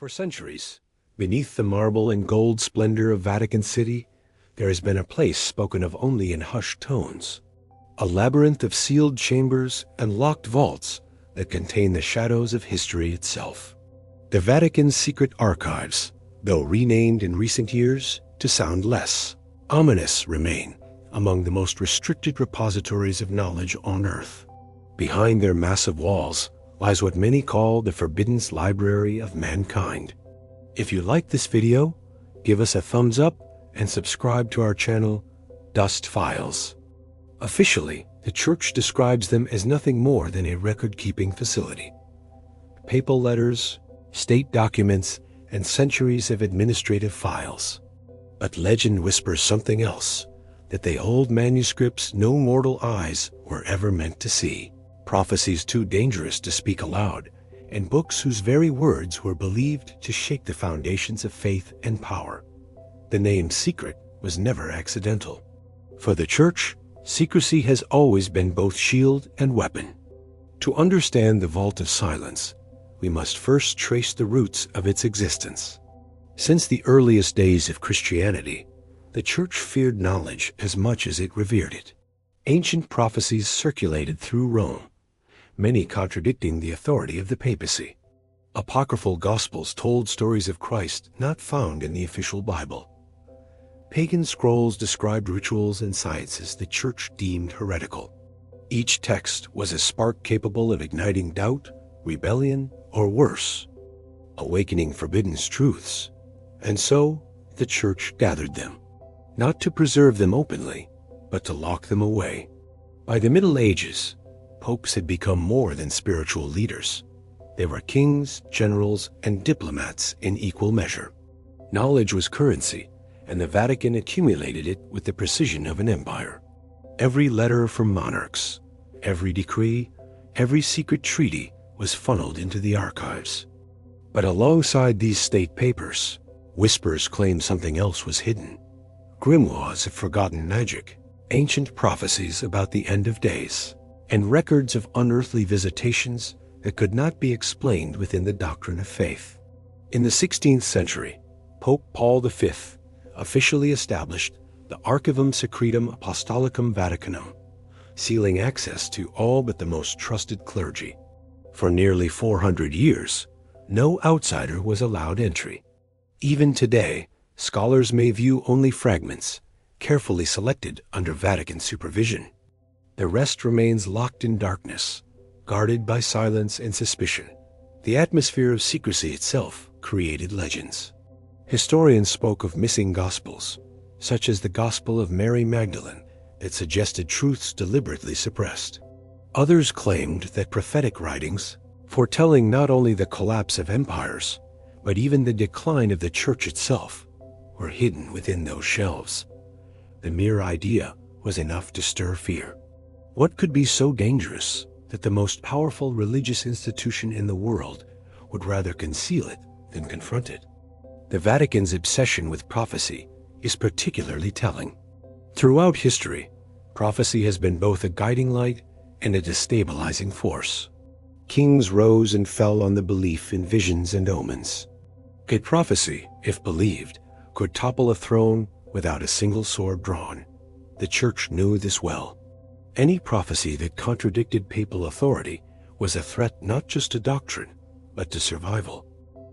For centuries, beneath the marble and gold splendor of Vatican City, there has been a place spoken of only in hushed tones, a labyrinth of sealed chambers and locked vaults that contain the shadows of history itself. The Vatican's secret archives, though renamed in recent years to sound less ominous, remain among the most restricted repositories of knowledge on Earth. Behind their massive walls lies what many call the forbidden library of mankind. If you like this video, give us a thumbs up and subscribe to our channel, Dust Files. Officially, the Church describes them as nothing more than a record-keeping facility. Papal letters, state documents, and centuries of administrative files. But legend whispers something else, that they hold manuscripts no mortal eyes were ever meant to see, prophecies too dangerous to speak aloud, and books whose very words were believed to shake the foundations of faith and power. The name secret was never accidental. For the Church, secrecy has always been both shield and weapon. To understand the Vault of Silence, we must first trace the roots of its existence. Since the earliest days of Christianity, the Church feared knowledge as much as it revered it. Ancient prophecies circulated through Rome, many contradicting the authority of the papacy. Apocryphal Gospels told stories of Christ not found in the official Bible. Pagan scrolls described rituals and sciences the Church deemed heretical. Each text was a spark capable of igniting doubt, rebellion, or worse, awakening forbidden truths. And so, the Church gathered them, not to preserve them openly, but to lock them away. By the Middle Ages, popes had become more than spiritual leaders. They were kings, generals, and diplomats in equal measure. Knowledge was currency, and the Vatican accumulated it with the precision of an empire. Every letter from monarchs, every decree, every secret treaty was funneled into the archives. But alongside these state papers, whispers claimed something else was hidden. Grimoires of forgotten magic, ancient prophecies about the end of days, and records of unearthly visitations that could not be explained within the doctrine of faith. In the 16th century, Pope Paul V officially established the Archivum Secretum Apostolicum Vaticanum, sealing access to all but the most trusted clergy. For nearly 400 years, no outsider was allowed entry. Even today, scholars may view only fragments, carefully selected under Vatican supervision. The rest remains locked in darkness, guarded by silence and suspicion. The atmosphere of secrecy itself created legends. Historians spoke of missing gospels, such as the Gospel of Mary Magdalene, that suggested truths deliberately suppressed. Others claimed that prophetic writings, foretelling not only the collapse of empires, but even the decline of the Church itself, were hidden within those shelves. The mere idea was enough to stir fear. What could be so dangerous that the most powerful religious institution in the world would rather conceal it than confront it? The Vatican's obsession with prophecy is particularly telling. Throughout history, prophecy has been both a guiding light and a destabilizing force. Kings rose and fell on the belief in visions and omens. A prophecy, if believed, could topple a throne without a single sword drawn. The Church knew this well. Any prophecy that contradicted papal authority was a threat not just to doctrine, but to survival.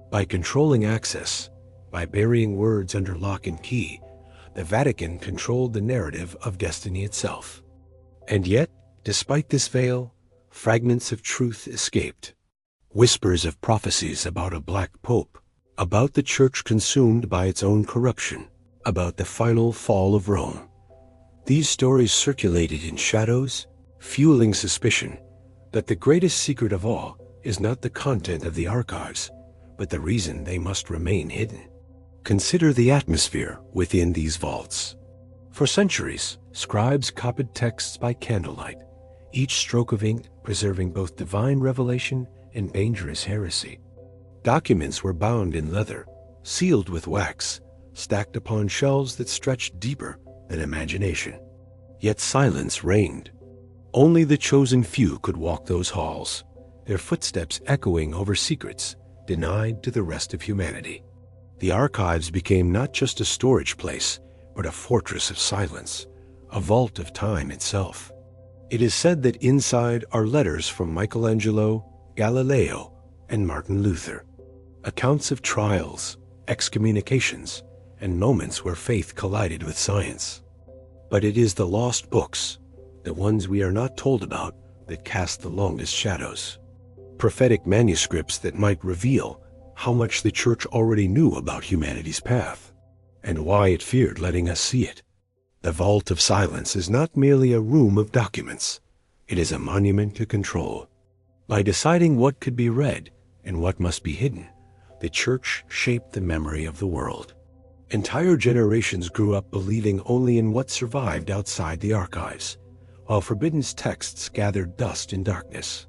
By controlling access, by burying words under lock and key, the Vatican controlled the narrative of destiny itself. And yet, despite this veil, fragments of truth escaped. Whispers of prophecies about a black pope, about the Church consumed by its own corruption, about the final fall of Rome. These stories circulated in shadows, fueling suspicion that the greatest secret of all is not the content of the archives, but the reason they must remain hidden. Consider the atmosphere within these vaults. For centuries, scribes copied texts by candlelight, each stroke of ink preserving both divine revelation and dangerous heresy. Documents were bound in leather, sealed with wax, stacked upon shelves that stretched deeper than imagination. Yet silence reigned. Only the chosen few could walk those halls, their footsteps echoing over secrets denied to the rest of humanity. The archives became not just a storage place, but a fortress of silence, a vault of time itself. It is said that inside are letters from Michelangelo, Galileo, and Martin Luther, accounts of trials, excommunications, and moments where faith collided with science. But it is the lost books, the ones we are not told about, that cast the longest shadows. Prophetic manuscripts that might reveal how much the Church already knew about humanity's path, and why it feared letting us see it. The Vault of Silence is not merely a room of documents. It is a monument to control. By deciding what could be read and what must be hidden, the Church shaped the memory of the world. Entire generations grew up believing only in what survived outside the archives, while forbidden texts gathered dust in darkness.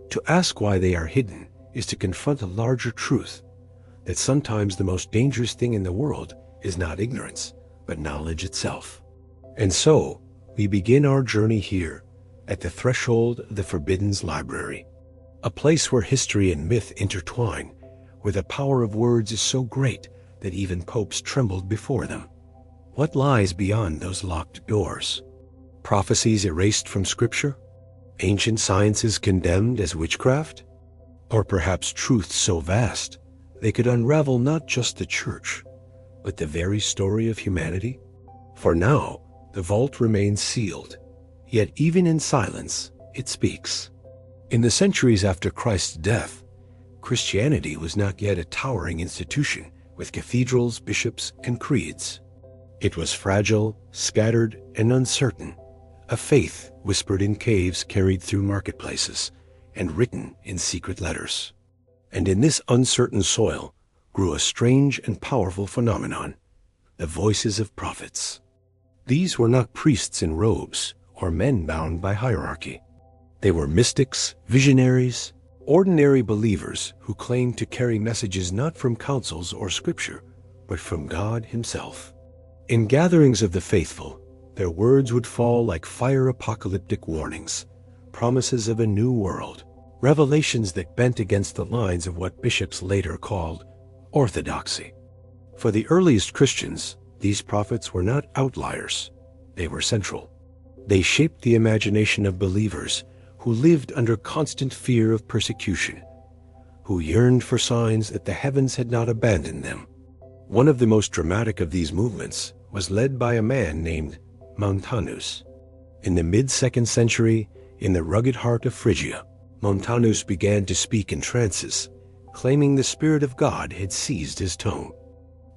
To ask why they are hidden is to confront a larger truth, that sometimes the most dangerous thing in the world is not ignorance, but knowledge itself. And so, we begin our journey here, at the threshold of the Forbidden's Library, a place where history and myth intertwine, where the power of words is so great that even popes trembled before them. What lies beyond those locked doors? Prophecies erased from Scripture? Ancient sciences condemned as witchcraft? Or perhaps truths so vast they could unravel not just the Church, but the very story of humanity? For now, the vault remains sealed, yet even in silence, it speaks. In the centuries after Christ's death, Christianity was not yet a towering institution with cathedrals, bishops, and creeds. It was fragile, scattered, and uncertain, a faith whispered in caves carried through marketplaces and written in secret letters. And in this uncertain soil grew a strange and powerful phenomenon, the voices of prophets. These were not priests in robes or men bound by hierarchy. They were mystics, visionaries, ordinary believers who claimed to carry messages not from councils or scripture, but from God himself. In gatherings of the faithful, their words would fall like fire apocalyptic warnings, promises of a new world, revelations that bent against the lines of what bishops later called orthodoxy. For the earliest Christians, these prophets were not outliers, they were central. They shaped the imagination of believers who lived under constant fear of persecution, who yearned for signs that the heavens had not abandoned them. One of the most dramatic of these movements was led by a man named Montanus. In the mid-2nd century, in the rugged heart of Phrygia, Montanus began to speak in trances, claiming the Spirit of God had seized his tone.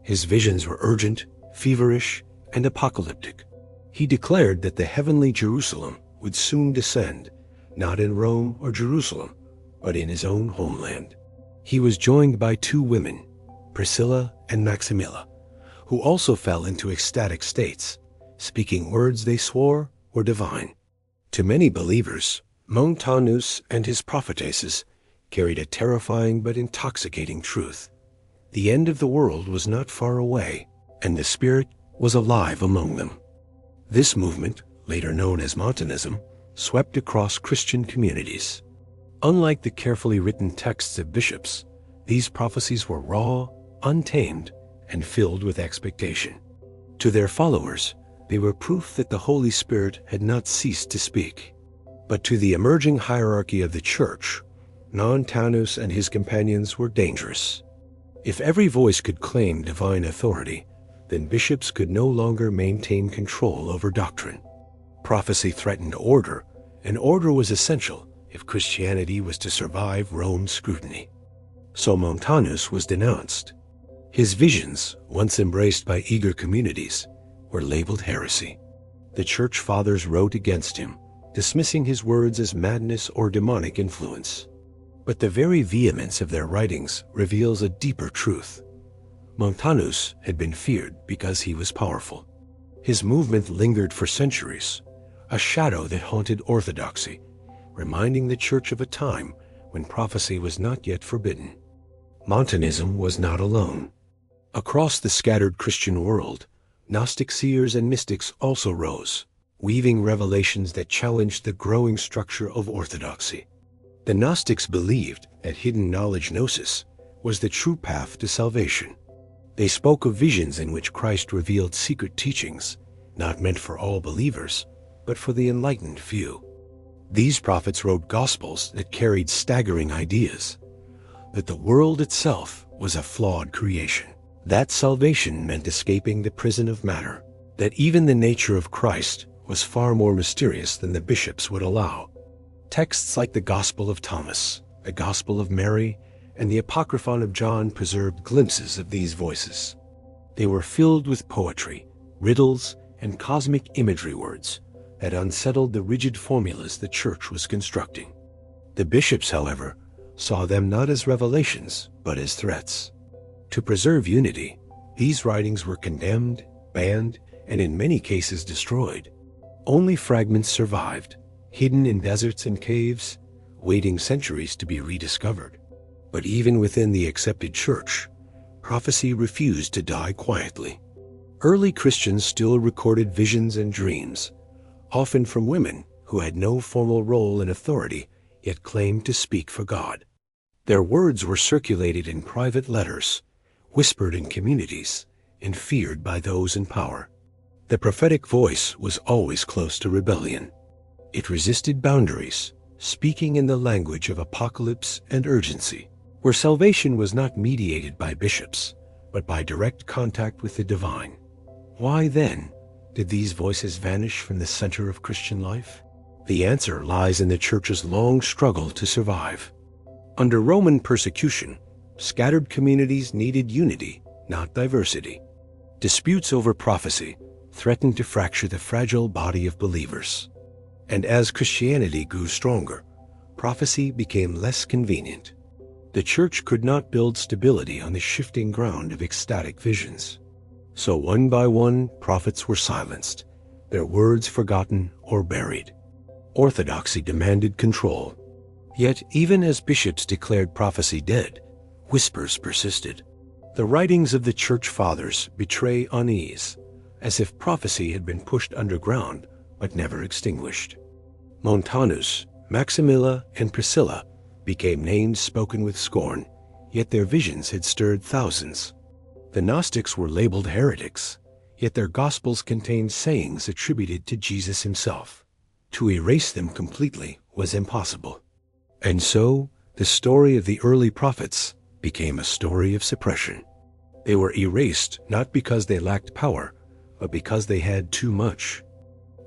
His visions were urgent, feverish, and apocalyptic. He declared that the heavenly Jerusalem would soon descend, not in Rome or Jerusalem, but in his own homeland. He was joined by two women, Priscilla and Maximilla, who also fell into ecstatic states, speaking words they swore were divine. To many believers, Montanus and his prophetesses carried a terrifying but intoxicating truth. The end of the world was not far away, and the Spirit was alive among them. This movement, later known as Montanism, swept across Christian communities. Unlike the carefully written texts of bishops, these prophecies were raw, untamed, and filled with expectation. To their followers, they were proof that the Holy Spirit had not ceased to speak. But to the emerging hierarchy of the Church, Montanus and his companions were dangerous. If every voice could claim divine authority, then bishops could no longer maintain control over doctrine. Prophecy threatened order, and order was essential if Christianity was to survive Rome's scrutiny. So Montanus was denounced. His visions, once embraced by eager communities, were labeled heresy. The Church Fathers wrote against him, dismissing his words as madness or demonic influence. But the very vehemence of their writings reveals a deeper truth. Montanus had been feared because he was powerful. His movement lingered for centuries, a shadow that haunted orthodoxy, reminding the Church of a time when prophecy was not yet forbidden. Montanism was not alone. Across the scattered Christian world, Gnostic seers and mystics also rose, weaving revelations that challenged the growing structure of orthodoxy. The Gnostics believed that hidden knowledge gnosis was the true path to salvation. They spoke of visions in which Christ revealed secret teachings, not meant for all believers, but for the enlightened few. These prophets wrote gospels that carried staggering ideas, that the world itself was a flawed creation, that salvation meant escaping the prison of matter, that even the nature of Christ was far more mysterious than the bishops would allow. Texts like the Gospel of Thomas, the Gospel of Mary, and the Apocryphon of John preserved glimpses of these voices. They were filled with poetry, riddles, and cosmic imagery words that unsettled the rigid formulas the Church was constructing. The bishops, however, saw them not as revelations, but as threats. To preserve unity, these writings were condemned, banned, and in many cases destroyed. Only fragments survived, hidden in deserts and caves, waiting centuries to be rediscovered. But even within the accepted Church, prophecy refused to die quietly. Early Christians still recorded visions and dreams, often from women who had no formal role in authority, yet claimed to speak for God. Their words were circulated in private letters, whispered in communities, and feared by those in power. The prophetic voice was always close to rebellion. It resisted boundaries, speaking in the language of apocalypse and urgency, where salvation was not mediated by bishops, but by direct contact with the divine. Why then did these voices vanish from the center of Christian life? The answer lies in the Church's long struggle to survive. Under Roman persecution, scattered communities needed unity, not diversity. Disputes over prophecy threatened to fracture the fragile body of believers. And as Christianity grew stronger, prophecy became less convenient. The Church could not build stability on the shifting ground of ecstatic visions. So one by one, prophets were silenced, their words forgotten or buried. Orthodoxy demanded control. Yet even as bishops declared prophecy dead, whispers persisted. The writings of the Church Fathers betray unease, as if prophecy had been pushed underground but never extinguished. Montanus, Maximilla, and Priscilla became names spoken with scorn, yet their visions had stirred thousands. The Gnostics were labeled heretics, yet their Gospels contained sayings attributed to Jesus himself. To erase them completely was impossible. And so, the story of the early prophets became a story of suppression. They were erased not because they lacked power, but because they had too much.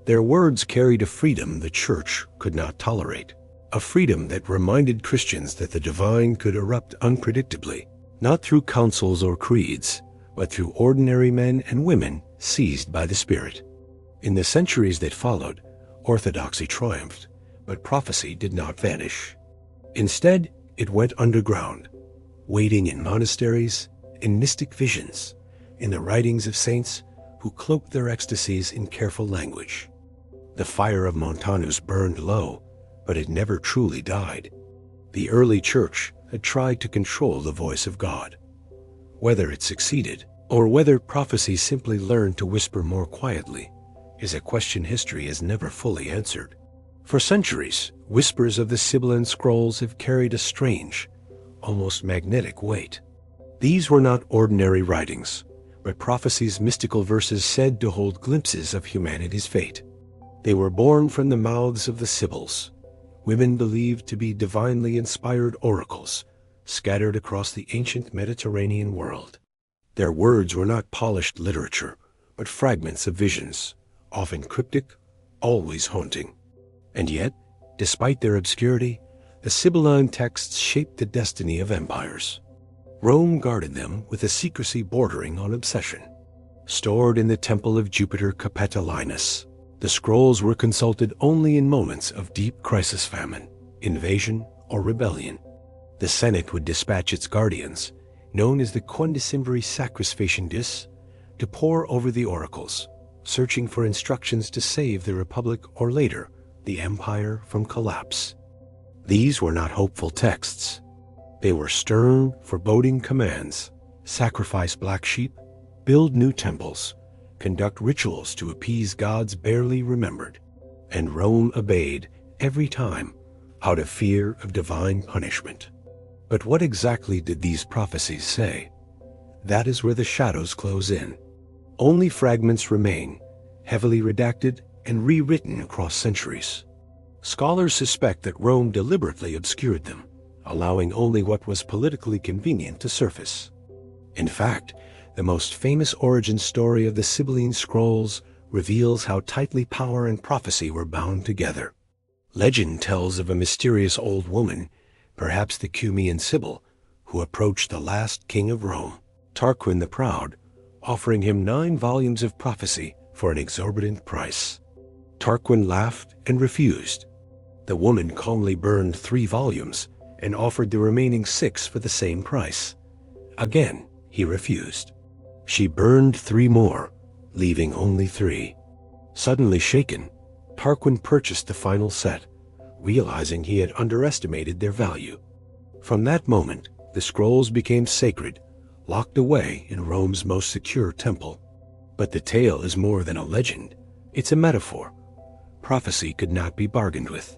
Their words carried a freedom the Church could not tolerate, a freedom that reminded Christians that the divine could erupt unpredictably, not through councils or creeds, but through ordinary men and women seized by the Spirit. In the centuries that followed, orthodoxy triumphed, but prophecy did not vanish. Instead, it went underground, waiting in monasteries, in mystic visions, in the writings of saints who cloaked their ecstasies in careful language. The fire of Montanus burned low, but it never truly died. The early Church had tried to control the voice of God. Whether it succeeded, or whether prophecy simply learned to whisper more quietly, is a question history has never fully answered. For centuries, whispers of the Sibylline scrolls have carried a strange, almost magnetic weight. These were not ordinary writings, but prophecy's mystical verses said to hold glimpses of humanity's fate. They were born from the mouths of the Sibyls, women believed to be divinely inspired oracles, scattered across the ancient Mediterranean world. Their words were not polished literature, but fragments of visions, often cryptic, always haunting. And yet, despite their obscurity, the Sibylline texts shaped the destiny of empires. Rome guarded them with a secrecy bordering on obsession. Stored in the temple of Jupiter Capitolinus, the scrolls were consulted only in moments of deep crisis, famine, invasion, or rebellion. The Senate would dispatch its guardians, known as the Quindecimviri Sacrisfaciendis, to pore over the oracles, searching for instructions to save the Republic or later, the Empire from collapse. These were not hopeful texts. They were stern, foreboding commands: sacrifice black sheep, build new temples, conduct rituals to appease gods barely remembered. And Rome obeyed every time, out of fear of divine punishment. But what exactly did these prophecies say? That is where the shadows close in. Only fragments remain, heavily redacted and rewritten across centuries. Scholars suspect that Rome deliberately obscured them, allowing only what was politically convenient to surface. In fact, the most famous origin story of the Sibylline Scrolls reveals how tightly power and prophecy were bound together. Legend tells of a mysterious old woman, perhaps the Cumaean Sibyl, who approached the last king of Rome, Tarquin the Proud, offering him 9 volumes of prophecy for an exorbitant price. Tarquin laughed and refused. The woman calmly burned 3 volumes and offered the remaining 6 for the same price. Again, he refused. She burned 3 more, leaving only 3. Suddenly shaken, Tarquin purchased the final set, realizing he had underestimated their value. From that moment, the scrolls became sacred, locked away in Rome's most secure temple. But the tale is more than a legend. It's a metaphor. Prophecy could not be bargained with.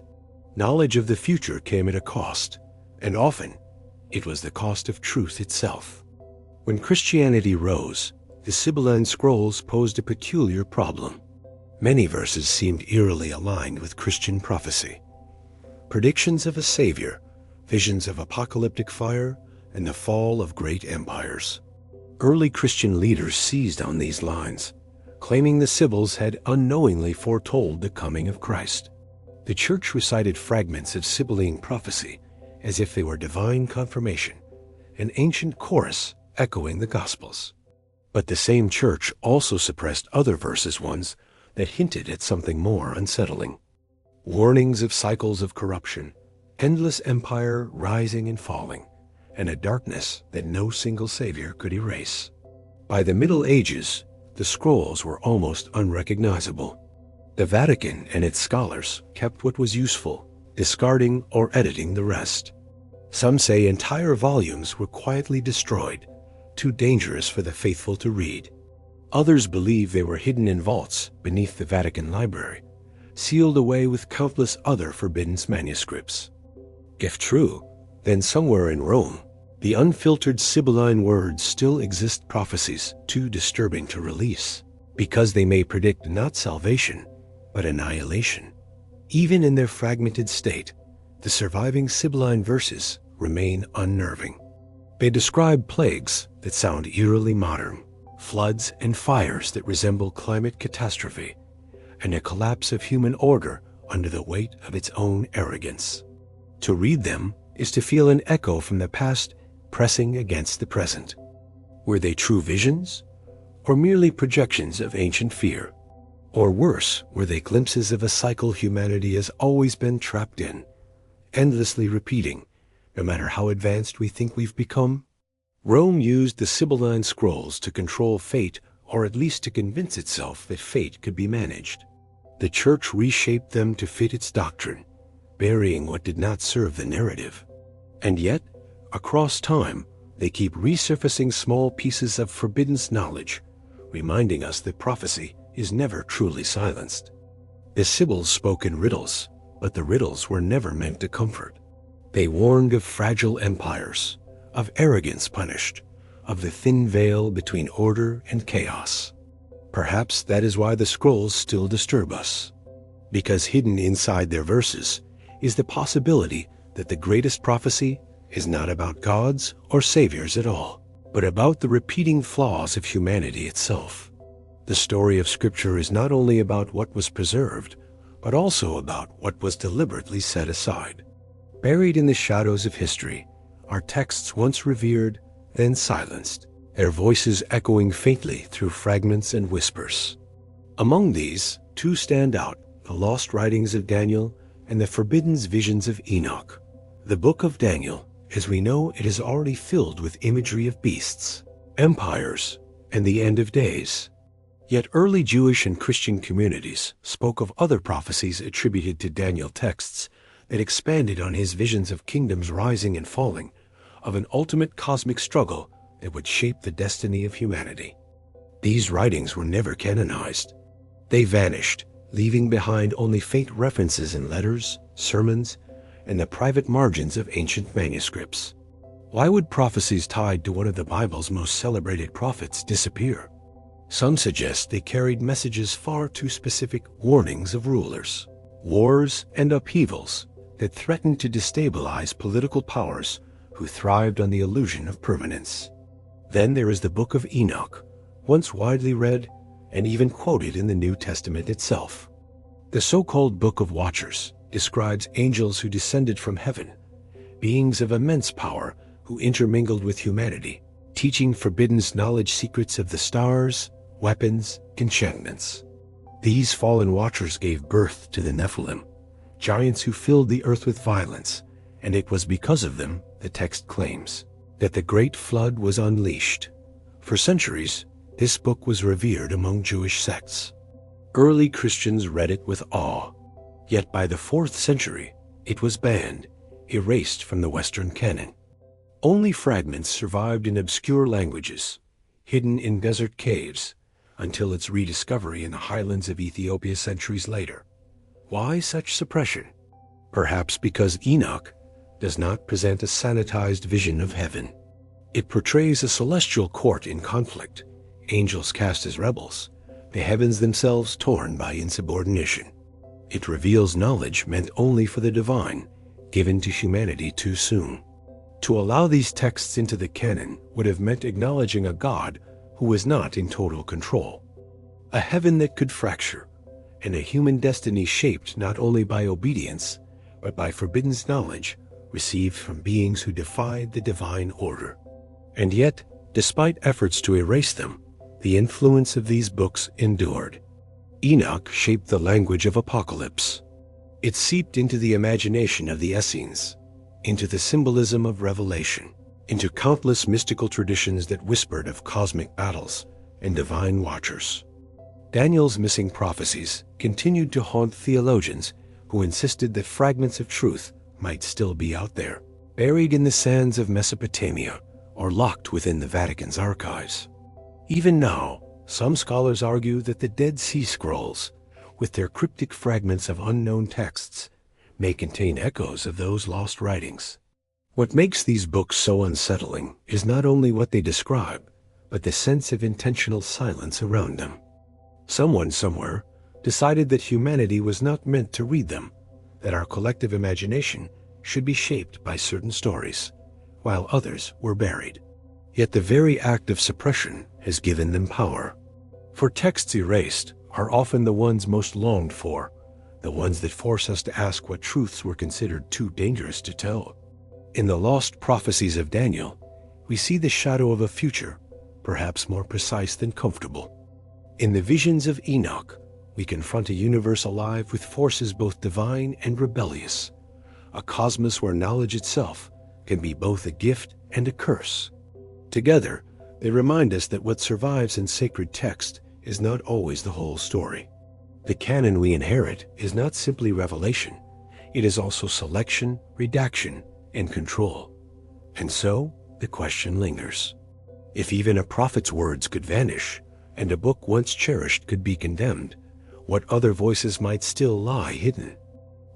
Knowledge of the future came at a cost, and often it was the cost of truth itself. When Christianity rose, the Sibylline Scrolls posed a peculiar problem. Many verses seemed eerily aligned with Christian prophecy. Predictions of a savior, visions of apocalyptic fire, and the fall of great empires. Early Christian leaders seized on these lines, claiming the Sibyls had unknowingly foretold the coming of Christ. The Church recited fragments of Sibylline prophecy as if they were divine confirmation, an ancient chorus echoing the Gospels. But the same Church also suppressed other verses, ones that hinted at something more unsettling. Warnings of cycles of corruption, endless empire rising and falling, and a darkness that no single savior could erase. By the Middle Ages, the scrolls were almost unrecognizable. The Vatican and its scholars kept what was useful, discarding or editing the rest. Some say entire volumes were quietly destroyed, too dangerous for the faithful to read. Others believe they were hidden in vaults beneath the Vatican library, sealed away with countless other forbidden manuscripts. If true, then somewhere in Rome, the unfiltered Sibylline words still exist, prophecies too disturbing to release, because they may predict not salvation, but annihilation. Even in their fragmented state, the surviving Sibylline verses remain unnerving. They describe plagues that sound eerily modern, floods and fires that resemble climate catastrophe, and a collapse of human order under the weight of its own arrogance. To read them is to feel an echo from the past pressing against the present. Were they true visions, or merely projections of ancient fear? Or worse, were they glimpses of a cycle humanity has always been trapped in, endlessly repeating, no matter how advanced we think we've become? Rome used the Sibylline Scrolls to control fate, or at least to convince itself that fate could be managed. The Church reshaped them to fit its doctrine, burying what did not serve the narrative. And yet, across time, they keep resurfacing small pieces of forbidden knowledge, reminding us that prophecy is never truly silenced. The Sibyls spoke in riddles, but the riddles were never meant to comfort. They warned of fragile empires, of arrogance punished, of the thin veil between order and chaos. Perhaps that is why the scrolls still disturb us, because hidden inside their verses is the possibility that the greatest prophecy is not about gods or saviors at all, but about the repeating flaws of humanity itself. The story of Scripture is not only about what was preserved, but also about what was deliberately set aside. Buried in the shadows of history are texts once revered, then silenced, their voices echoing faintly through fragments and whispers. Among these, 2 stand out: the lost writings of Daniel and the forbidden visions of Enoch. The book of Daniel, as we know, it is already filled with imagery of beasts, empires, and the end of days. Yet early Jewish and Christian communities spoke of other prophecies attributed to Daniel texts that expanded on his visions of kingdoms rising and falling, of an ultimate cosmic struggle that would shape the destiny of humanity. These writings were never canonized. They vanished, leaving behind only faint references in letters, sermons, and the private margins of ancient manuscripts. Why would prophecies tied to one of the Bible's most celebrated prophets disappear? Some suggest they carried messages far too specific, warnings of rulers, wars, and upheavals that threatened to destabilize political powers who thrived on the illusion of permanence. Then there is the Book of Enoch, once widely read and even quoted in the New Testament itself. The so-called Book of Watchers describes angels who descended from heaven, beings of immense power who intermingled with humanity, teaching forbidden knowledge secrets of the stars, weapons, enchantments. These fallen watchers gave birth to the Nephilim, giants who filled the earth with violence, and it was because of them, the text claims, that the Great Flood was unleashed. For centuries, this book was revered among Jewish sects. Early Christians read it with awe, yet by the 4th century, it was banned, erased from the Western canon. Only fragments survived in obscure languages, hidden in desert caves, until its rediscovery in the highlands of Ethiopia centuries later. Why such suppression? Perhaps because Enoch does not present a sanitized vision of heaven. It portrays a celestial court in conflict, angels cast as rebels, the heavens themselves torn by insubordination. It reveals knowledge meant only for the divine, given to humanity too soon. To allow these texts into the canon would have meant acknowledging a God who was not in total control, a heaven that could fracture, and a human destiny shaped not only by obedience, but by forbidden knowledge received from beings who defied the divine order. And yet, despite efforts to erase them, the influence of these books endured. Enoch shaped the language of Apocalypse. It seeped into the imagination of the Essenes, into the symbolism of Revelation, into countless mystical traditions that whispered of cosmic battles and divine watchers. Daniel's missing prophecies continued to haunt theologians who insisted that fragments of truth might still be out there, buried in the sands of Mesopotamia or locked within the Vatican's archives. Even now, some scholars argue that the Dead Sea Scrolls, with their cryptic fragments of unknown texts, may contain echoes of those lost writings. What makes these books so unsettling is not only what they describe, but the sense of intentional silence around them. Someone somewhere decided that humanity was not meant to read them, that our collective imagination should be shaped by certain stories, while others were buried. Yet the very act of suppression has given them power. For texts erased are often the ones most longed for, the ones that force us to ask what truths were considered too dangerous to tell. In the lost prophecies of Daniel, we see the shadow of a future, perhaps more precise than comfortable. In the visions of Enoch, we confront a universe alive with forces both divine and rebellious, a cosmos where knowledge itself can be both a gift and a curse. Together, they remind us that what survives in sacred text is not always the whole story. The canon we inherit is not simply revelation, it is also selection, redaction, and control. And so, the question lingers. If even a prophet's words could vanish, and a book once cherished could be condemned, what other voices might still lie hidden?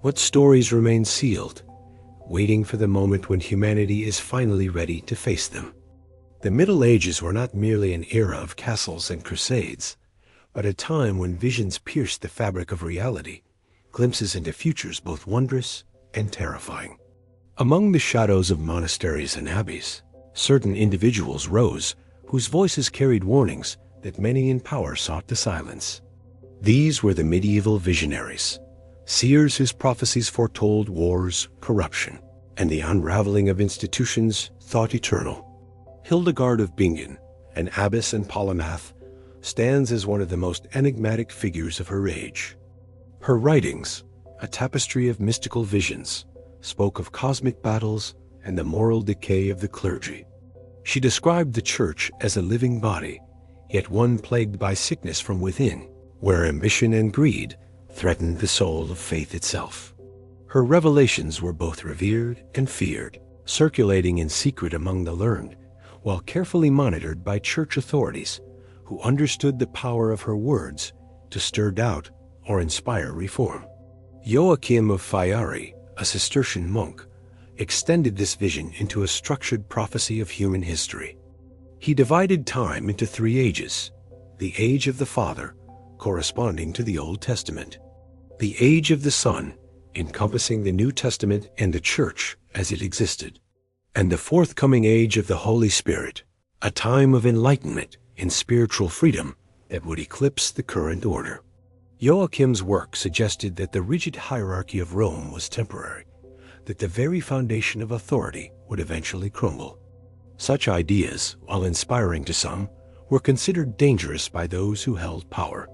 What stories remain sealed, waiting for the moment when humanity is finally ready to face them? The Middle Ages were not merely an era of castles and crusades, but a time when visions pierced the fabric of reality, glimpses into futures both wondrous and terrifying. Among the shadows of monasteries and abbeys, certain individuals rose whose voices carried warnings that many in power sought to silence. These were the medieval visionaries, seers whose prophecies foretold wars, corruption, and the unraveling of institutions thought eternal. Hildegard of Bingen, an abbess and polymath, stands as one of the most enigmatic figures of her age. Her writings, a tapestry of mystical visions, spoke of cosmic battles and the moral decay of the clergy. She described the church as a living body, yet one plagued by sickness from within, where ambition and greed threatened the soul of faith itself. Her revelations were both revered and feared, circulating in secret among the learned, while carefully monitored by church authorities who understood the power of her words to stir doubt or inspire reform. Joachim of Fayari, a Cistercian monk, extended this vision into a structured prophecy of human history. He divided time into 3 ages: the age of the Father, corresponding to the Old Testament; the age of the Son, encompassing the New Testament and the Church as it existed; and the forthcoming age of the Holy Spirit, a time of enlightenment and spiritual freedom that would eclipse the current order. Joachim's work suggested that the rigid hierarchy of Rome was temporary, that the very foundation of authority would eventually crumble. Such ideas, while inspiring to some, were considered dangerous by those who held power.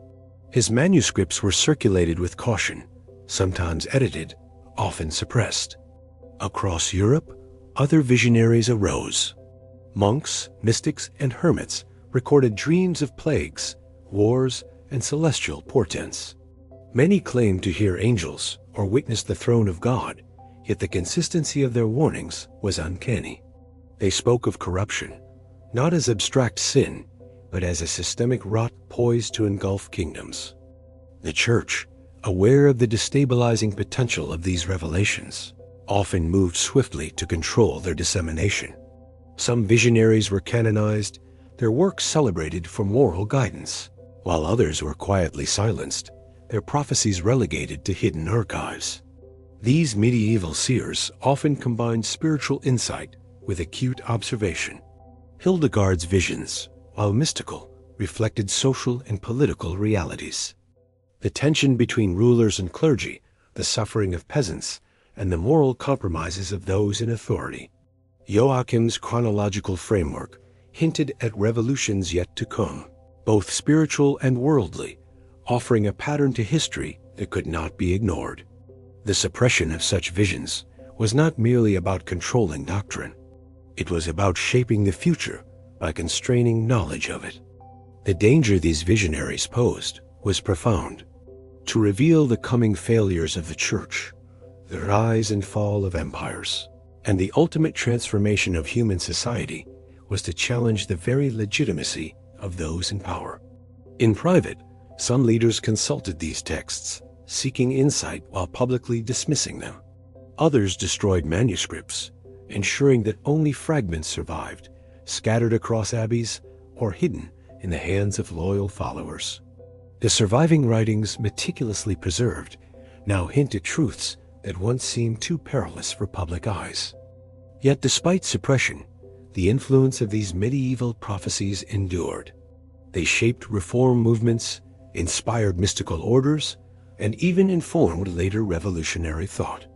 His manuscripts were circulated with caution, sometimes edited, often suppressed. Across Europe, other visionaries arose. Monks, mystics, and hermits recorded dreams of plagues, wars, and celestial portents. Many claimed to hear angels or witness the throne of God, yet the consistency of their warnings was uncanny. They spoke of corruption, not as abstract sin, but as a systemic rot poised to engulf kingdoms. The Church, aware of the destabilizing potential of these revelations, often moved swiftly to control their dissemination. Some visionaries were canonized, their works celebrated for moral guidance, while others were quietly silenced, their prophecies relegated to hidden archives. These medieval seers often combined spiritual insight with acute observation. Hildegard's visions, while mystical, reflected social and political realities. The tension between rulers and clergy, the suffering of peasants, and the moral compromises of those in authority. Joachim's chronological framework hinted at revolutions yet to come, both spiritual and worldly, offering a pattern to history that could not be ignored. The suppression of such visions was not merely about controlling doctrine. It was about shaping the future by constraining knowledge of it. The danger these visionaries posed was profound. To reveal the coming failures of the Church, the rise and fall of empires, and the ultimate transformation of human society was to challenge the very legitimacy of those in power. In private, some leaders consulted these texts, seeking insight while publicly dismissing them. Others destroyed manuscripts, ensuring that only fragments survived, scattered across abbeys or hidden in the hands of loyal followers. The surviving writings, meticulously preserved, now hint at truths that once seemed too perilous for public eyes. Yet despite suppression, the influence of these medieval prophecies endured. They shaped reform movements, inspired mystical orders, and even informed later revolutionary thought.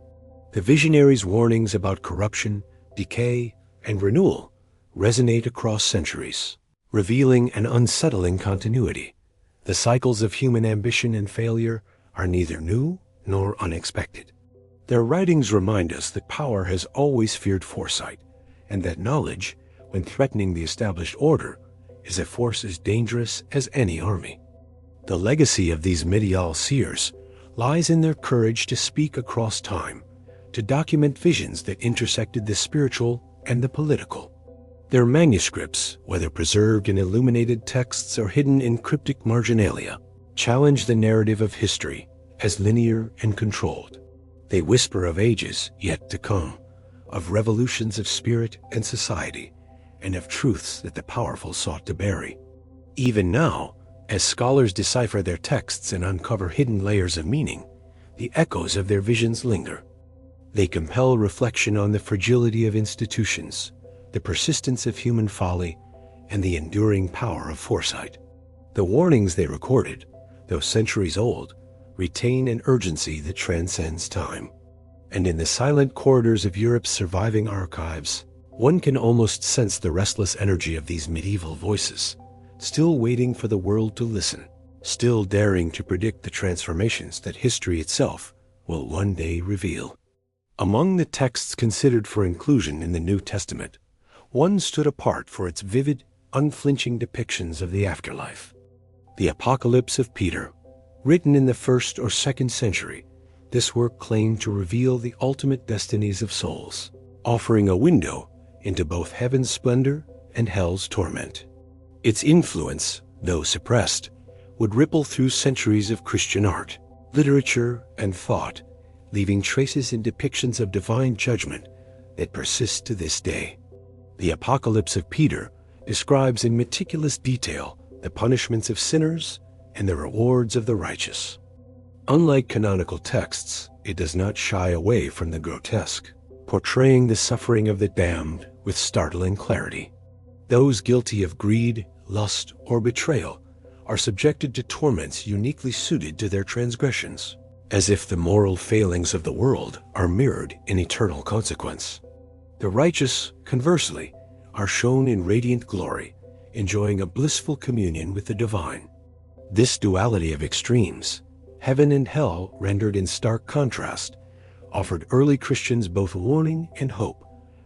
The visionaries' warnings about corruption, decay, and renewal resonate across centuries, revealing an unsettling continuity. The cycles of human ambition and failure are neither new nor unexpected. Their writings remind us that power has always feared foresight, and that knowledge, when threatening the established order, is a force as dangerous as any army. The legacy of these medieval seers lies in their courage to speak across time, to document visions that intersected the spiritual and the political. Their manuscripts, whether preserved in illuminated texts or hidden in cryptic marginalia, challenge the narrative of history as linear and controlled. They whisper of ages yet to come, of revolutions of spirit and society, and of truths that the powerful sought to bury. Even now, as scholars decipher their texts and uncover hidden layers of meaning, the echoes of their visions linger. They compel reflection on the fragility of institutions, the persistence of human folly, and the enduring power of foresight. The warnings they recorded, though centuries old, retain an urgency that transcends time. And in the silent corridors of Europe's surviving archives, one can almost sense the restless energy of these medieval voices, still waiting for the world to listen, still daring to predict the transformations that history itself will one day reveal. Among the texts considered for inclusion in the New Testament, one stood apart for its vivid, unflinching depictions of the afterlife. The Apocalypse of Peter, written in the 1st or 2nd century, this work claimed to reveal the ultimate destinies of souls, offering a window into both heaven's splendor and hell's torment. Its influence, though suppressed, would ripple through centuries of Christian art, literature, and thought, leaving traces in depictions of divine judgment, that persist to this day. The Apocalypse of Peter describes in meticulous detail the punishments of sinners and the rewards of the righteous. Unlike canonical texts, it does not shy away from the grotesque, portraying the suffering of the damned with startling clarity. Those guilty of greed, lust, or betrayal are subjected to torments uniquely suited to their transgressions, as if the moral failings of the world are mirrored in eternal consequence. The righteous, conversely, are shown in radiant glory, enjoying a blissful communion with the divine. This duality of extremes, heaven and hell rendered in stark contrast, offered early Christians both warning and hope,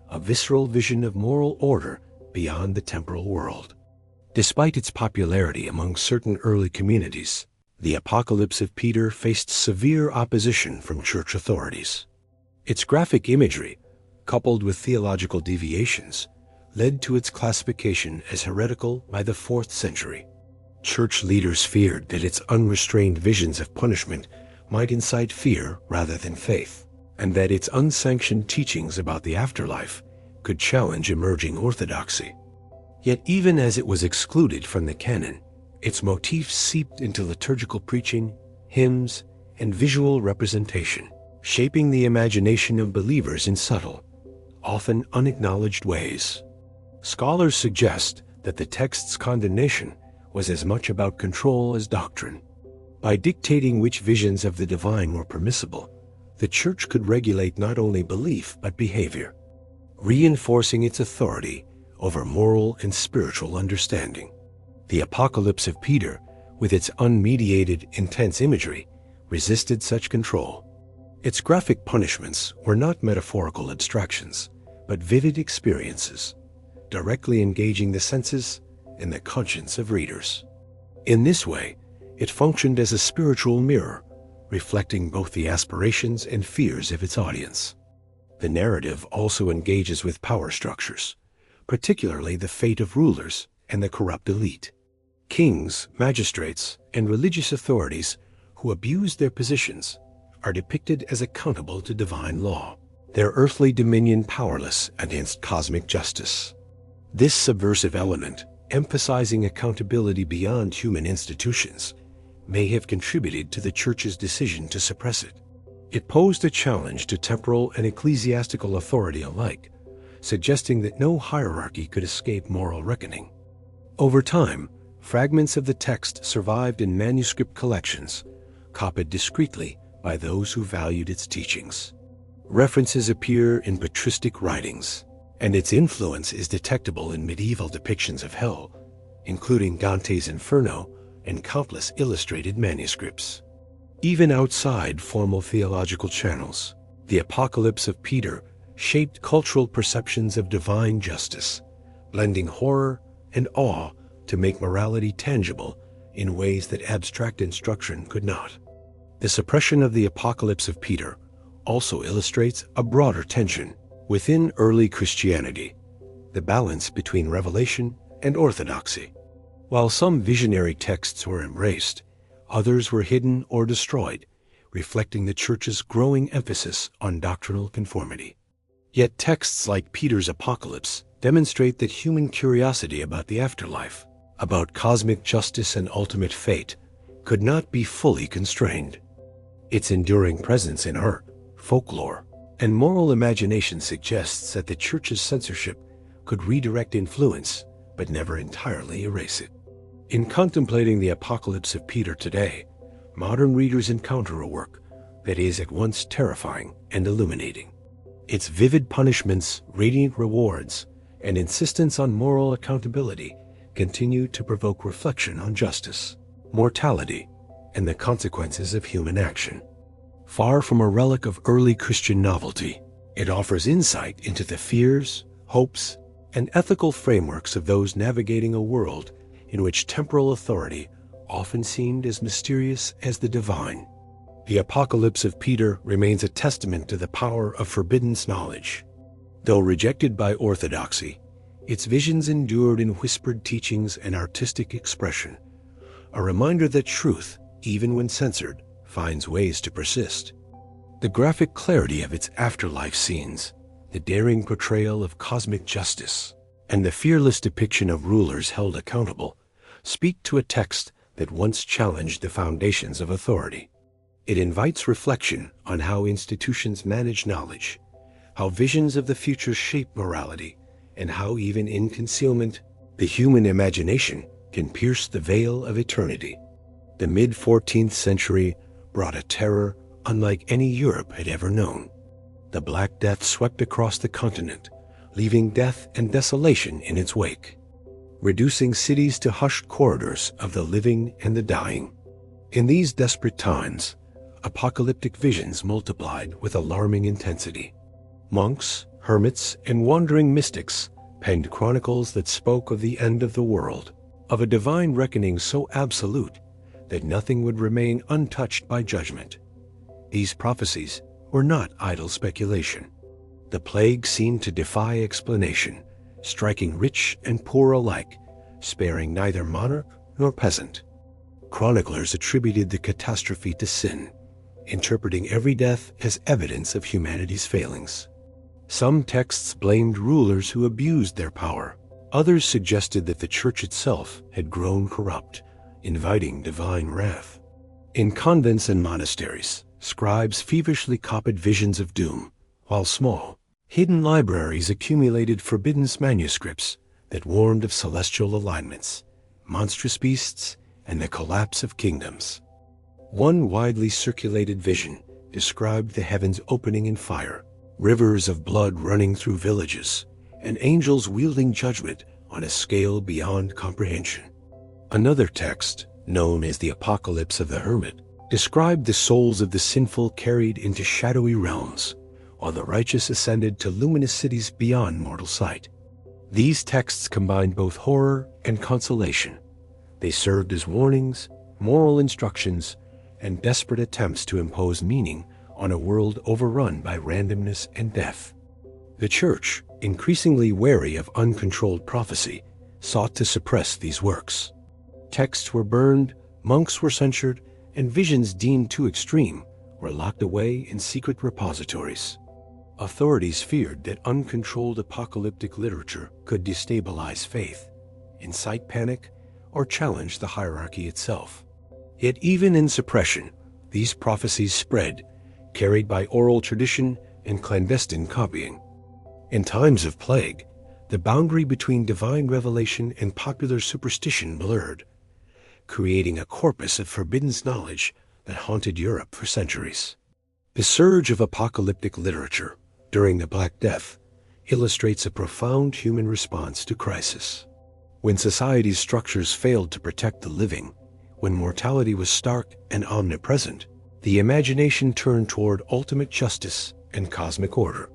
a visceral vision of moral order beyond the temporal world. Despite its popularity among certain early communities, the Apocalypse of Peter faced severe opposition from church authorities. Its graphic imagery, coupled with theological deviations, led to its classification as heretical by the 4th century. Church leaders feared that its unrestrained visions of punishment might incite fear rather than faith, and that its unsanctioned teachings about the afterlife could challenge emerging orthodoxy. Yet even as it was excluded from the canon, its motifs seeped into liturgical preaching, hymns, and visual representation, shaping the imagination of believers in subtle, often unacknowledged ways. Scholars suggest that the text's condemnation was as much about control as doctrine. By dictating which visions of the divine were permissible, the Church could regulate not only belief but behavior, reinforcing its authority over moral and spiritual understanding. The Apocalypse of Peter, with its unmediated, intense imagery, resisted such control. Its graphic punishments were not metaphorical abstractions, but vivid experiences, directly engaging the senses and the conscience of readers. In this way, it functioned as a spiritual mirror, reflecting both the aspirations and fears of its audience. The narrative also engages with power structures, particularly the fate of rulers and the corrupt elite. Kings, magistrates, and religious authorities who abused their positions are depicted as accountable to divine law, their earthly dominion powerless against cosmic justice. This subversive element, emphasizing accountability beyond human institutions, may have contributed to the Church's decision to suppress it. It posed a challenge to temporal and ecclesiastical authority alike, suggesting that no hierarchy could escape moral reckoning. Over time, fragments of the text survived in manuscript collections, copied discreetly by those who valued its teachings. References appear in patristic writings, and its influence is detectable in medieval depictions of hell, including Dante's Inferno and countless illustrated manuscripts. Even outside formal theological channels, the Apocalypse of Peter shaped cultural perceptions of divine justice, blending horror and awe to make morality tangible in ways that abstract instruction could not. The suppression of the Apocalypse of Peter also illustrates a broader tension within early Christianity, the balance between revelation and orthodoxy. While some visionary texts were embraced, others were hidden or destroyed, reflecting the Church's growing emphasis on doctrinal conformity. Yet texts like Peter's Apocalypse demonstrate that human curiosity about the afterlife, about cosmic justice and ultimate fate, could not be fully constrained. Its enduring presence in art, folklore, and moral imagination suggests that the Church's censorship could redirect influence, but never entirely erase it. In contemplating the Apocalypse of Peter today, modern readers encounter a work that is at once terrifying and illuminating. Its vivid punishments, radiant rewards, and insistence on moral accountability continue to provoke reflection on justice, mortality, and the consequences of human action. Far from a relic of early Christian novelty, it offers insight into the fears, hopes, and ethical frameworks of those navigating a world in which temporal authority often seemed as mysterious as the divine. The Apocalypse of Peter remains a testament to the power of forbidden knowledge. Though rejected by orthodoxy, its visions endured in whispered teachings and artistic expression, a reminder that truth, even when censored, finds ways to persist. The graphic clarity of its afterlife scenes, the daring portrayal of cosmic justice, and the fearless depiction of rulers held accountable speak to a text that once challenged the foundations of authority. It invites reflection on how institutions manage knowledge, how visions of the future shape morality, and how even in concealment, the human imagination can pierce the veil of eternity. The mid-14th century brought a terror unlike any Europe had ever known. The Black Death swept across the continent, leaving death and desolation in its wake, reducing cities to hushed corridors of the living and the dying. In these desperate times, apocalyptic visions multiplied with alarming intensity. Monks, hermits, and wandering mystics penned chronicles that spoke of the end of the world, of a divine reckoning so absolute that nothing would remain untouched by judgment. These prophecies were not idle speculation. The plague seemed to defy explanation, striking rich and poor alike, sparing neither monarch nor peasant. Chroniclers attributed the catastrophe to sin, interpreting every death as evidence of humanity's failings. Some texts blamed rulers who abused their power. Others suggested that the church itself had grown corrupt, inviting divine wrath. In convents and monasteries, scribes feverishly copied visions of doom, while small, hidden libraries accumulated forbidden manuscripts that warned of celestial alignments, monstrous beasts, and the collapse of kingdoms. One widely circulated vision described the heavens opening in fire, rivers of blood running through villages, and angels wielding judgment on a scale beyond comprehension. Another text, known as the Apocalypse of the Hermit, described the souls of the sinful carried into shadowy realms, while the righteous ascended to luminous cities beyond mortal sight. These texts combined both horror and consolation. They served as warnings, moral instructions, and desperate attempts to impose meaning on a world overrun by randomness and death. The Church, increasingly wary of uncontrolled prophecy, sought to suppress these works. Texts were burned, monks were censured, and visions deemed too extreme were locked away in secret repositories. Authorities feared that uncontrolled apocalyptic literature could destabilize faith, incite panic, or challenge the hierarchy itself. Yet even in suppression, these prophecies spread, carried by oral tradition and clandestine copying. In times of plague, the boundary between divine revelation and popular superstition blurred, creating a corpus of forbidden knowledge that haunted Europe for centuries. The surge of apocalyptic literature during the Black Death illustrates a profound human response to crisis. When society's structures failed to protect the living, when mortality was stark and omnipresent, the imagination turned toward ultimate justice and cosmic order.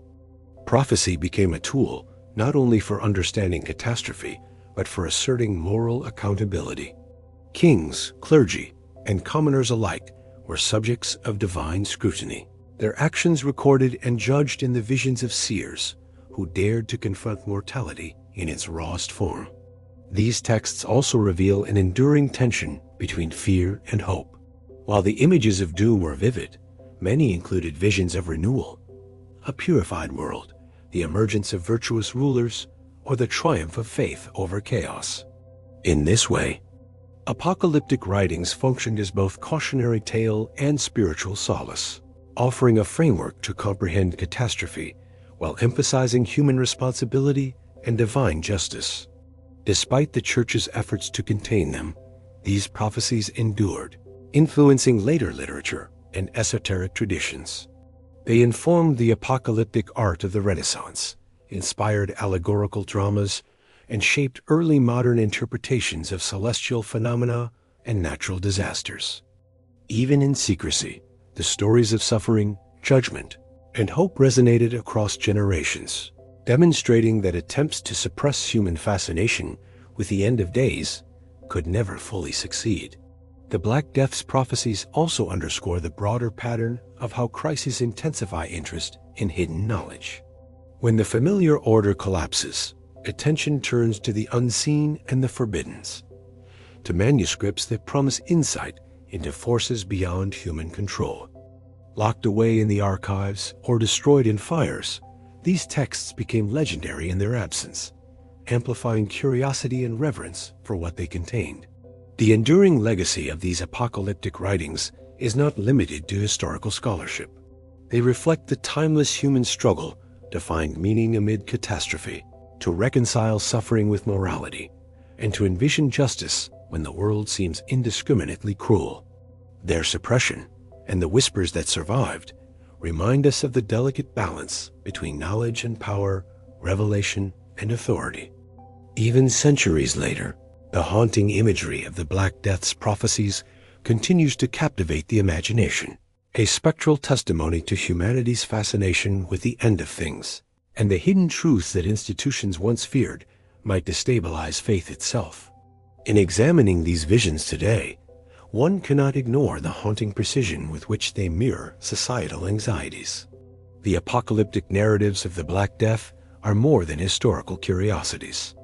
Prophecy became a tool not only for understanding catastrophe, but for asserting moral accountability. Kings, clergy, and commoners alike were subjects of divine scrutiny, their actions recorded and judged in the visions of seers who dared to confront mortality in its rawest form. These texts also reveal an enduring tension between fear and hope. While the images of doom were vivid, many included visions of renewal, a purified world, the emergence of virtuous rulers, or the triumph of faith over chaos. In this way, apocalyptic writings functioned as both cautionary tale and spiritual solace, offering a framework to comprehend catastrophe while emphasizing human responsibility and divine justice. Despite the Church's efforts to contain them, these prophecies endured, influencing later literature and esoteric traditions. They informed the apocalyptic art of the Renaissance, inspired allegorical dramas, and shaped early modern interpretations of celestial phenomena and natural disasters. Even in secrecy, the stories of suffering, judgment, and hope resonated across generations, demonstrating that attempts to suppress human fascination with the end of days could never fully succeed. The Black Death's prophecies also underscore the broader pattern of how crises intensify interest in hidden knowledge. When the familiar order collapses, attention turns to the unseen and the forbidden, to manuscripts that promise insight into forces beyond human control. Locked away in the archives or destroyed in fires, These texts became legendary in their absence, amplifying curiosity and reverence for what they contained. The enduring legacy of these apocalyptic writings is not limited to historical scholarship. They reflect the timeless human struggle to find meaning amid catastrophe, to reconcile suffering with morality, and to envision justice when the world seems indiscriminately cruel. Their suppression, and the whispers that survived, remind us of the delicate balance between knowledge and power, revelation and authority. Even centuries later, the haunting imagery of the Black Death's prophecies continues to captivate the imagination, a spectral testimony to humanity's fascination with the end of things, and the hidden truths that institutions once feared might destabilize faith itself. In examining these visions today, one cannot ignore the haunting precision with which they mirror societal anxieties. The apocalyptic narratives of the Black Death are more than historical curiosities.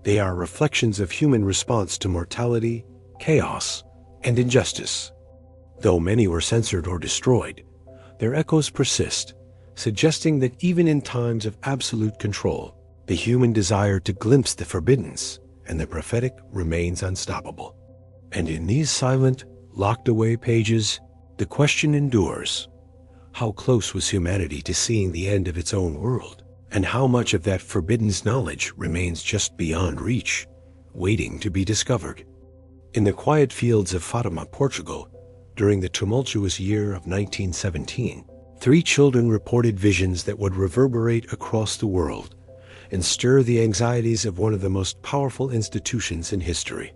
They are reflections of human response to mortality, chaos, and injustice. Though many were censored or destroyed, their echoes persist, suggesting that even in times of absolute control, the human desire to glimpse the forbiddens and the prophetic remains unstoppable. And in these silent, locked-away pages, the question endures: how close was humanity to seeing the end of its own world? And how much of that forbidden's knowledge remains just beyond reach, waiting to be discovered? In the quiet fields of Fatima, Portugal, during the tumultuous year of 1917, 3 children reported visions that would reverberate across the world and stir the anxieties of one of the most powerful institutions in history.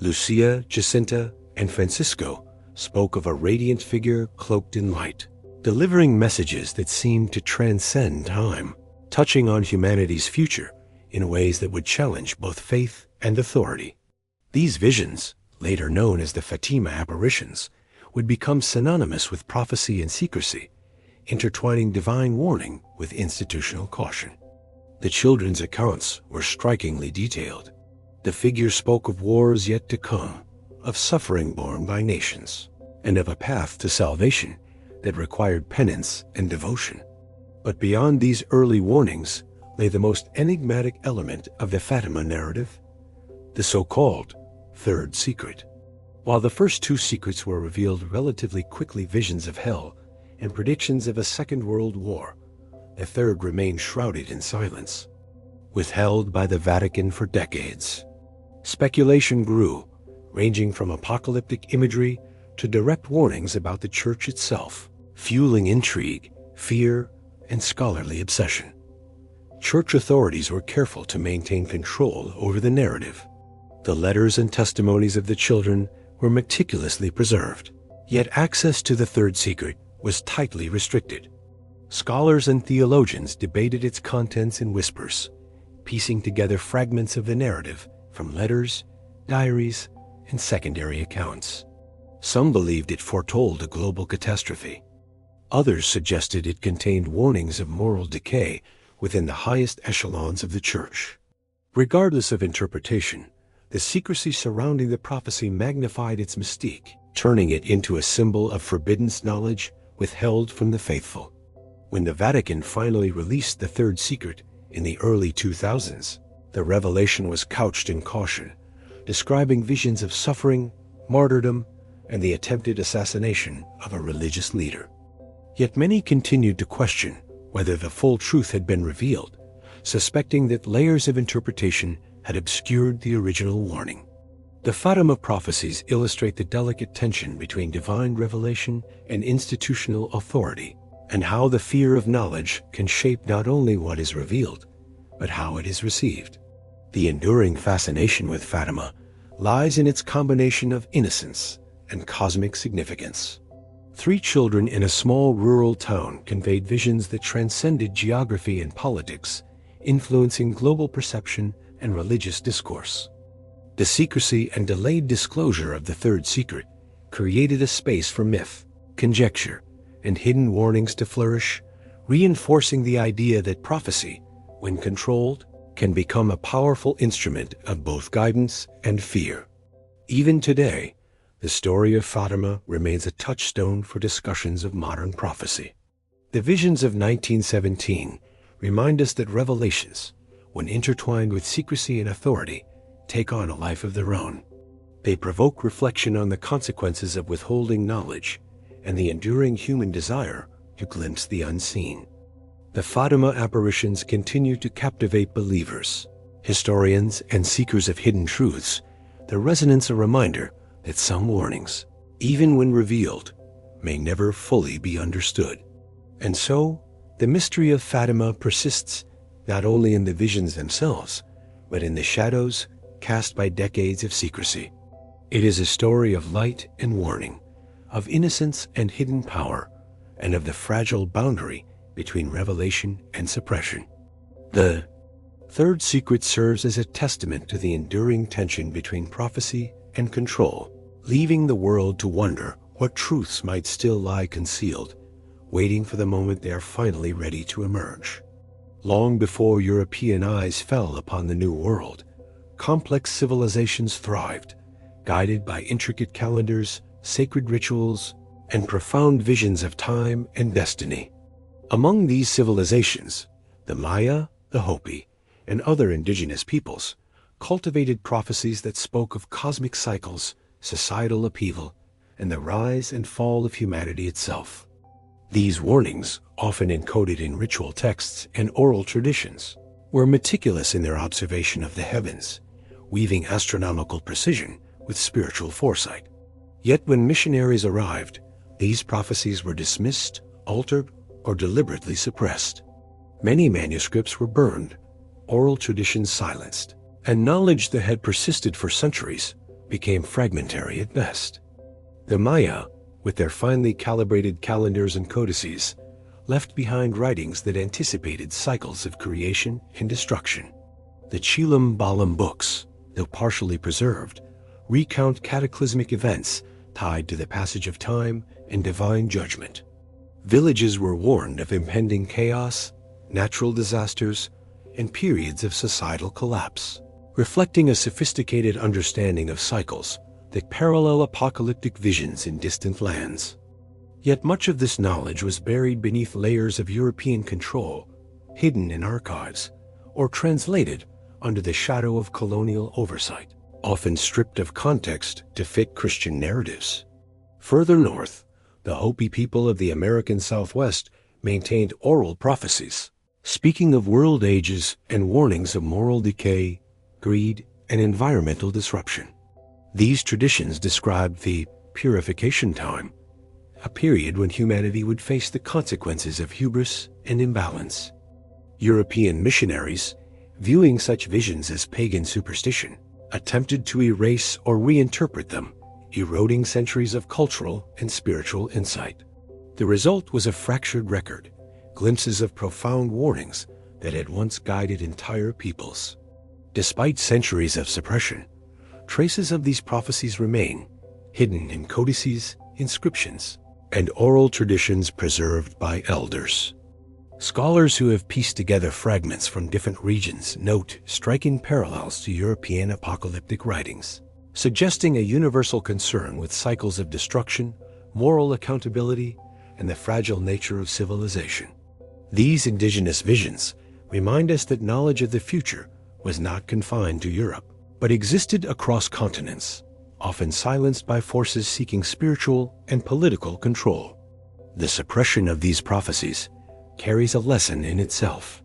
Lucia, Jacinta, and Francisco spoke of a radiant figure cloaked in light, delivering messages that seemed to transcend time, touching on humanity's future in ways that would challenge both faith and authority. These visions, later known as the Fatima apparitions, would become synonymous with prophecy and secrecy, intertwining divine warning with institutional caution. The children's accounts were strikingly detailed. The figures spoke of wars yet to come, of suffering borne by nations, and of a path to salvation that required penance and devotion. But beyond these early warnings lay the most enigmatic element of the Fatima narrative, the so-called third secret. While the first 2 secrets were revealed relatively quickly, visions of hell and predictions of a second world war, the third remained shrouded in silence, withheld by the Vatican for decades. Speculation grew, ranging from apocalyptic imagery to direct warnings about the Church itself, fueling intrigue, fear, and scholarly obsession. Church authorities were careful to maintain control over the narrative. The letters and testimonies of the children were meticulously preserved, yet access to the third secret was tightly restricted. Scholars and theologians debated its contents in whispers, piecing together fragments of the narrative from letters, diaries, and secondary accounts. Some believed it foretold a global catastrophe. Others suggested it contained warnings of moral decay within the highest echelons of the Church. Regardless of interpretation, the secrecy surrounding the prophecy magnified its mystique, turning it into a symbol of forbidden knowledge withheld from the faithful. When the Vatican finally released the third secret in the early 2000s, the revelation was couched in caution, describing visions of suffering, martyrdom, and the attempted assassination of a religious leader. Yet many continued to question whether the full truth had been revealed, suspecting that layers of interpretation had obscured the original warning. The Fatima prophecies illustrate the delicate tension between divine revelation and institutional authority, and how the fear of knowledge can shape not only what is revealed, but how it is received. The enduring fascination with Fatima lies in its combination of innocence and cosmic significance. 3 children in a small rural town conveyed visions that transcended geography and politics, influencing global perception and religious discourse. The secrecy and delayed disclosure of the third secret created a space for myth, conjecture, and hidden warnings to flourish, reinforcing the idea that prophecy, when controlled, can become a powerful instrument of both guidance and fear. Even today, the story of Fatima remains a touchstone for discussions of modern prophecy. The visions of 1917 remind us that revelations, when intertwined with secrecy and authority, take on a life of their own. They provoke reflection on the consequences of withholding knowledge and the enduring human desire to glimpse the unseen. The Fatima apparitions continue to captivate believers, historians, and seekers of hidden truths, their resonance a reminder that some warnings, even when revealed, may never fully be understood. And so, the mystery of Fatima persists not only in the visions themselves, but in the shadows cast by decades of secrecy. It is a story of light and warning, of innocence and hidden power, and of the fragile boundary between revelation and suppression. The third secret serves as a testament to the enduring tension between prophecy and control, leaving the world to wonder what truths might still lie concealed, waiting for the moment they are finally ready to emerge. Long before European eyes fell upon the New World, complex civilizations thrived, guided by intricate calendars, sacred rituals, and profound visions of time and destiny. Among these civilizations, the Maya, the Hopi, and other indigenous peoples cultivated prophecies that spoke of cosmic cycles, societal upheaval, and the rise and fall of humanity itself. These warnings, often encoded in ritual texts and oral traditions, were meticulous in their observation of the heavens, weaving astronomical precision with spiritual foresight. Yet when missionaries arrived, these prophecies were dismissed, altered, or deliberately suppressed. Many manuscripts were burned, oral traditions silenced, and knowledge that had persisted for centuries became fragmentary at best. The Maya, with their finely calibrated calendars and codices, left behind writings that anticipated cycles of creation and destruction. The Chilam Balam books, though partially preserved, recount cataclysmic events tied to the passage of time and divine judgment. Villages were warned of impending chaos, natural disasters, and periods of societal collapse, reflecting a sophisticated understanding of cycles that parallel apocalyptic visions in distant lands. Yet much of this knowledge was buried beneath layers of European control, hidden in archives, or translated under the shadow of colonial oversight, often stripped of context to fit Christian narratives. Further north, the Hopi people of the American Southwest maintained oral prophecies, speaking of world ages and warnings of moral decay, greed, and environmental disruption. These traditions described the purification time, a period when humanity would face the consequences of hubris and imbalance. European missionaries, viewing such visions as pagan superstition, attempted to erase or reinterpret them, eroding centuries of cultural and spiritual insight. The result was a fractured record, glimpses of profound warnings that had once guided entire peoples. Despite centuries of suppression, traces of these prophecies remain, hidden in codices, inscriptions, and oral traditions preserved by elders. Scholars who have pieced together fragments from different regions note striking parallels to European apocalyptic writings, suggesting a universal concern with cycles of destruction, moral accountability, and the fragile nature of civilization. These indigenous visions remind us that knowledge of the future was not confined to Europe, but existed across continents, often silenced by forces seeking spiritual and political control. The suppression of these prophecies carries a lesson in itself.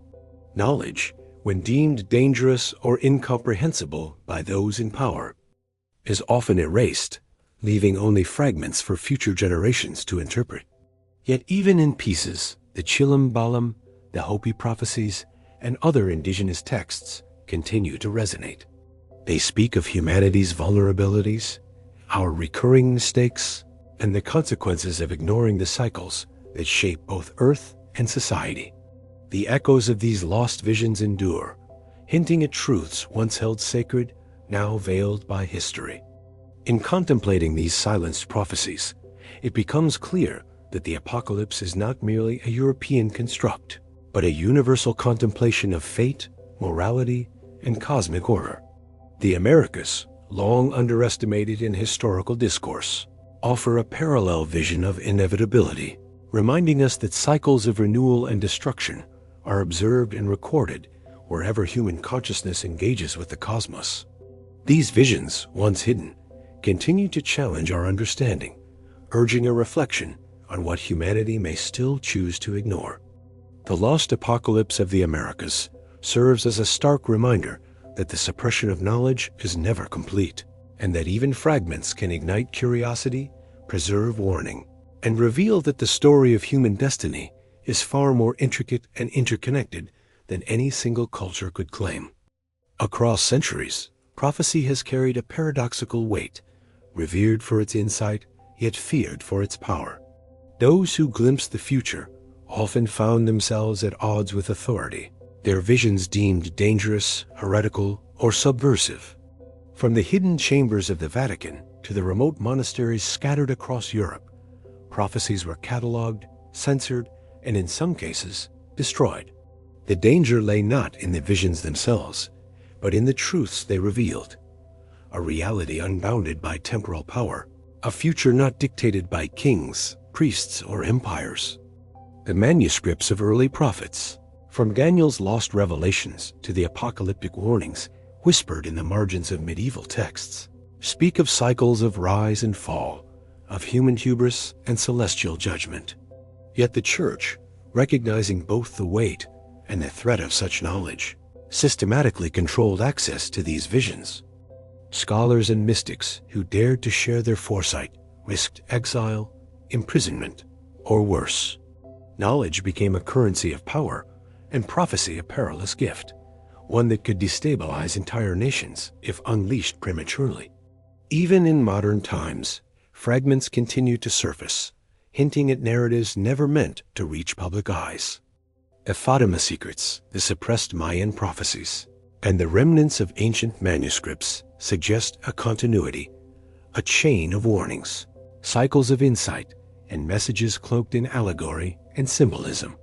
Knowledge, when deemed dangerous or incomprehensible by those in power, is often erased, leaving only fragments for future generations to interpret. Yet even in pieces, the Chilam Balam, the Hopi prophecies, and other indigenous texts continue to resonate. They speak of humanity's vulnerabilities, our recurring mistakes, and the consequences of ignoring the cycles that shape both Earth and society. The echoes of these lost visions endure, hinting at truths once held sacred, now veiled by history. In contemplating these silenced prophecies, it becomes clear that the apocalypse is not merely a European construct, but a universal contemplation of fate, morality, and cosmic order. The Americas, long underestimated in historical discourse, offer a parallel vision of inevitability, reminding us that cycles of renewal and destruction are observed and recorded wherever human consciousness engages with the cosmos. These visions, once hidden, continue to challenge our understanding, urging a reflection on what humanity may still choose to ignore. The lost apocalypse of the Americas serves as a stark reminder that the suppression of knowledge is never complete, and that even fragments can ignite curiosity, preserve warning, and reveal that the story of human destiny is far more intricate and interconnected than any single culture could claim. Across centuries, prophecy has carried a paradoxical weight, revered for its insight, yet feared for its power. Those who glimpsed the future often found themselves at odds with authority, their visions deemed dangerous, heretical, or subversive. From the hidden chambers of the Vatican to the remote monasteries scattered across Europe, prophecies were catalogued, censored, and in some cases, destroyed. The danger lay not in the visions themselves, but in the truths they revealed. A reality unbounded by temporal power, a future not dictated by kings, priests, or empires. The manuscripts of early prophets, from Daniel's lost revelations to the apocalyptic warnings whispered in the margins of medieval texts, speak of cycles of rise and fall, of human hubris and celestial judgment. Yet the Church, recognizing both the weight and the threat of such knowledge, systematically controlled access to these visions. Scholars and mystics who dared to share their foresight risked exile, imprisonment, or worse. Knowledge became a currency of power, and prophecy a perilous gift, one that could destabilize entire nations if unleashed prematurely. Even in modern times, fragments continue to surface, hinting at narratives never meant to reach public eyes. The Fatima secrets, the suppressed Mayan prophecies, and the remnants of ancient manuscripts suggest a continuity, a chain of warnings, cycles of insight, and messages cloaked in allegory and symbolism.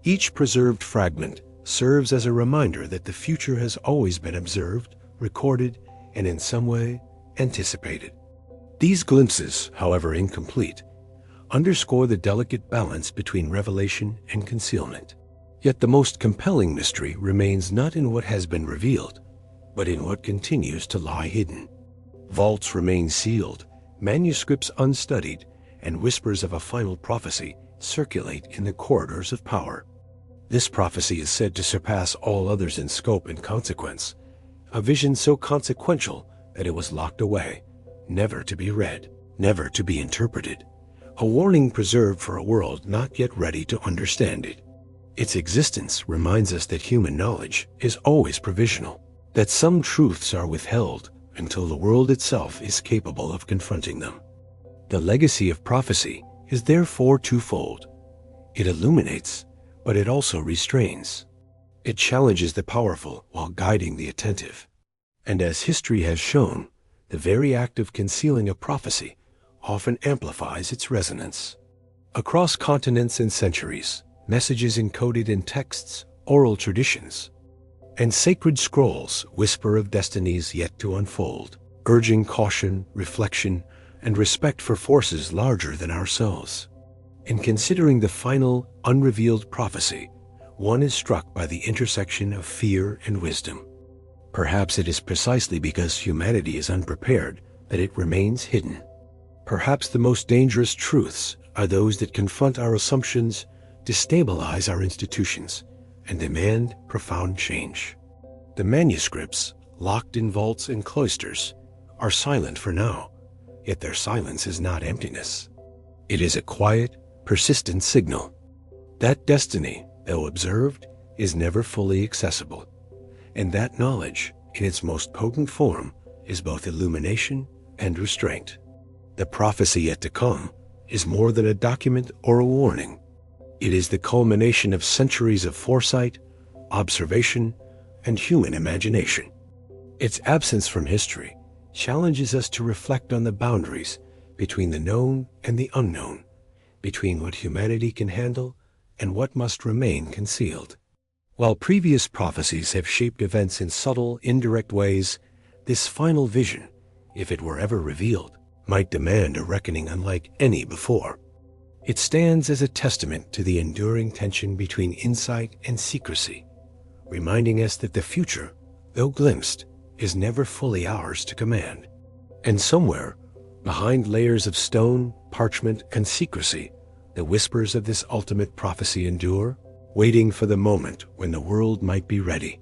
Each preserved fragment serves as a reminder that the future has always been observed, recorded, and in some way anticipated. These glimpses, however incomplete, underscore the delicate balance between revelation and concealment. Yet the most compelling mystery remains not in what has been revealed, but in what continues to lie hidden. Vaults remain sealed, manuscripts unstudied, and whispers of a final prophecy circulate in the corridors of power. This prophecy is said to surpass all others in scope and consequence, a vision so consequential that it was locked away, never to be read, never to be interpreted, a warning preserved for a world not yet ready to understand it. Its existence reminds us that human knowledge is always provisional, that some truths are withheld until the world itself is capable of confronting them. The legacy of prophecy is therefore twofold. It illuminates, but it also restrains. It challenges the powerful while guiding the attentive. And as history has shown, the very act of concealing a prophecy often amplifies its resonance. Across continents and centuries, messages encoded in texts, oral traditions, and sacred scrolls whisper of destinies yet to unfold, urging caution, reflection, and respect for forces larger than ourselves. In considering the final, unrevealed prophecy, one is struck by the intersection of fear and wisdom. Perhaps it is precisely because humanity is unprepared that it remains hidden. Perhaps the most dangerous truths are those that confront our assumptions, destabilize our institutions, and demand profound change. The manuscripts, locked in vaults and cloisters, are silent for now, yet their silence is not emptiness. It is a quiet, persistent signal. That destiny, though observed, is never fully accessible, and that knowledge, in its most potent form, is both illumination and restraint. The prophecy yet to come is more than a document or a warning. It is the culmination of centuries of foresight, observation, and human imagination. Its absence from history challenges us to reflect on the boundaries between the known and the unknown, between what humanity can handle and what must remain concealed. While previous prophecies have shaped events in subtle, indirect ways, this final vision, if it were ever revealed, might demand a reckoning unlike any before. It stands as a testament to the enduring tension between insight and secrecy, reminding us that the future, though glimpsed, is never fully ours to command. And somewhere, behind layers of stone, parchment, and secrecy, the whispers of this ultimate prophecy endure, waiting for the moment when the world might be ready,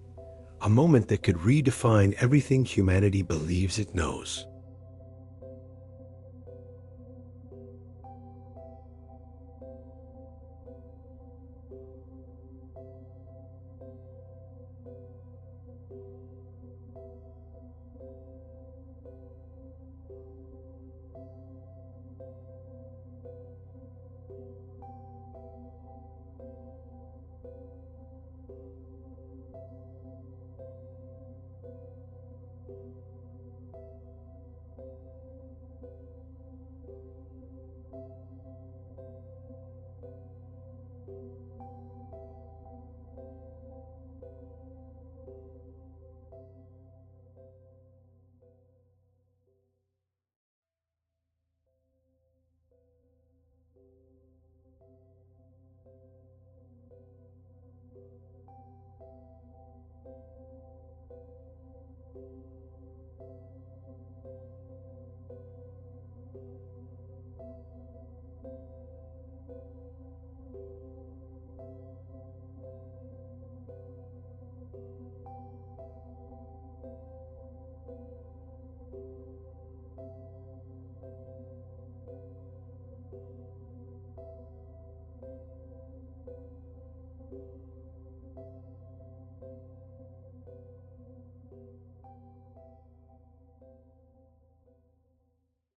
a moment that could redefine everything humanity believes it knows.